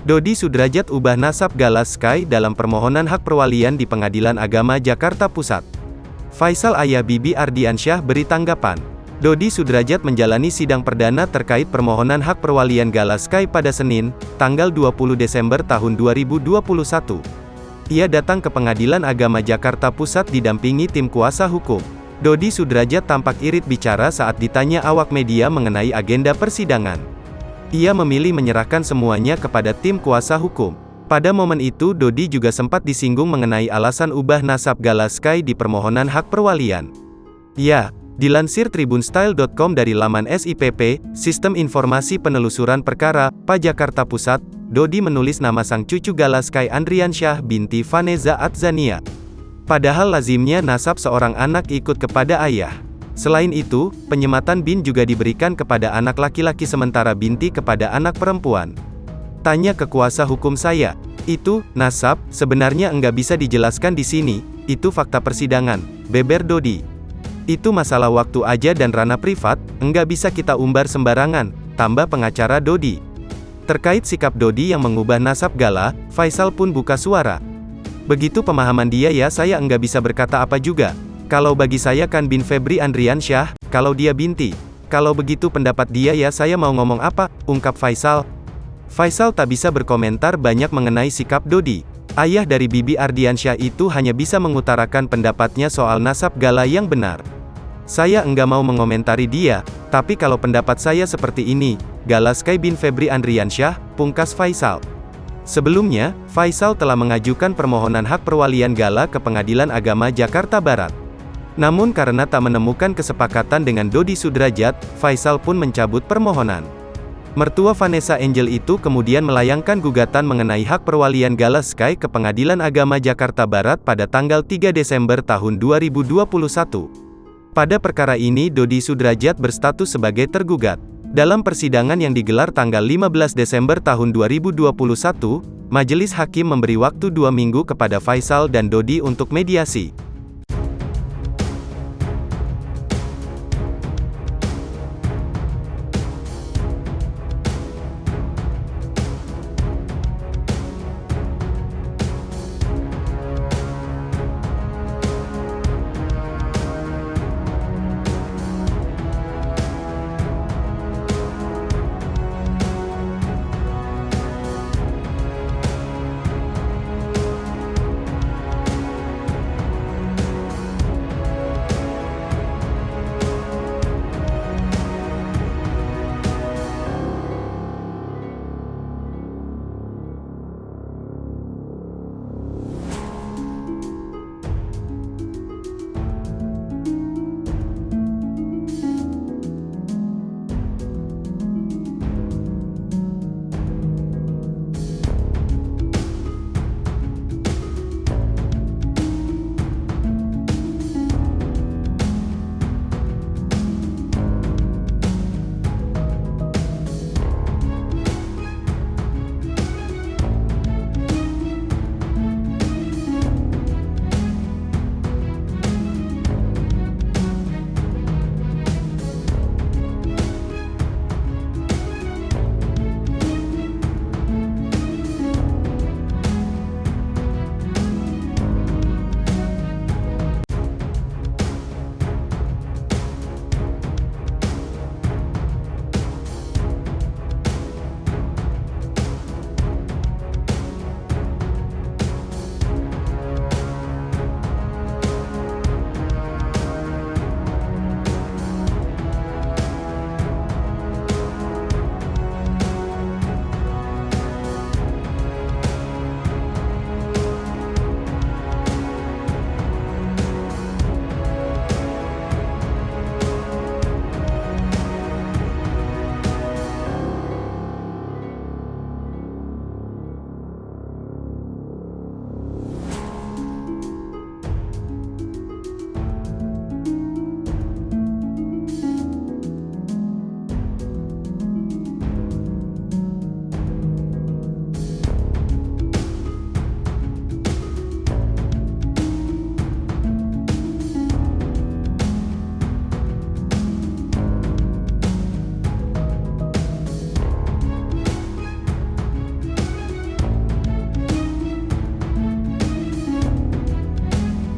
Dodi Sudrajat ubah nasab Galas Sky dalam permohonan hak perwalian di Pengadilan Agama Jakarta Pusat. Faisal ayah Bibi Ardiansyah beri tanggapan. Dodi Sudrajat menjalani sidang perdana terkait permohonan hak perwalian Galas Sky pada Senin, tanggal 20 Desember tahun 2021. Ia datang ke Pengadilan Agama Jakarta Pusat didampingi tim kuasa hukum. Dodi Sudrajat tampak irit bicara saat ditanya awak media mengenai agenda persidangan. Ia memilih menyerahkan semuanya kepada tim kuasa hukum. Pada momen itu Dodi juga sempat disinggung mengenai alasan ubah nasab Galas Sky di permohonan hak perwalian. Ya, dilansir tribunstyle.com dari laman SIPP, Sistem Informasi Penelusuran Perkara, Jakarta Pusat, Dodi menulis nama sang cucu Galas Sky Andriansyah binti Vaneza Atzania. Padahal lazimnya nasab seorang anak ikut kepada ayah. Selain itu, penyematan bin juga diberikan kepada anak laki-laki sementara binti kepada anak perempuan. Tanya ke kuasa hukum saya, itu, nasab, sebenarnya enggak bisa dijelaskan di sini, itu fakta persidangan, beber Dodi. Itu masalah waktu aja dan ranah privat, enggak bisa kita umbar sembarangan, tambah pengacara Dodi. Terkait sikap Dodi yang mengubah nasab Gala, Faisal pun buka suara. Begitu pemahaman dia ya saya enggak bisa berkata apa juga. Kalau bagi saya kan bin Febri Andriansyah, kalau dia binti. Kalau begitu pendapat dia ya saya mau ngomong apa, ungkap Faisal. Faisal tak bisa berkomentar banyak mengenai sikap Dodi. Ayah dari Bibi Ardiansyah itu hanya bisa mengutarakan pendapatnya soal nasab Gala yang benar. Saya enggak mau mengomentari dia, tapi kalau pendapat saya seperti ini, Galas Sky bin Febri Andriansyah, pungkas Faisal. Sebelumnya, Faisal telah mengajukan permohonan hak perwalian Gala ke Pengadilan Agama Jakarta Barat. Namun karena tak menemukan kesepakatan dengan Dodi Sudrajat, Faisal pun mencabut permohonan. Mertua Vanessa Angel itu kemudian melayangkan gugatan mengenai hak perwalian Galas Sky ke Pengadilan Agama Jakarta Barat pada tanggal 3 Desember tahun 2021. Pada perkara ini Dodi Sudrajat berstatus sebagai tergugat. Dalam persidangan yang digelar tanggal 15 Desember tahun 2021, Majelis Hakim memberi waktu 2 minggu kepada Faisal dan Dodi untuk mediasi.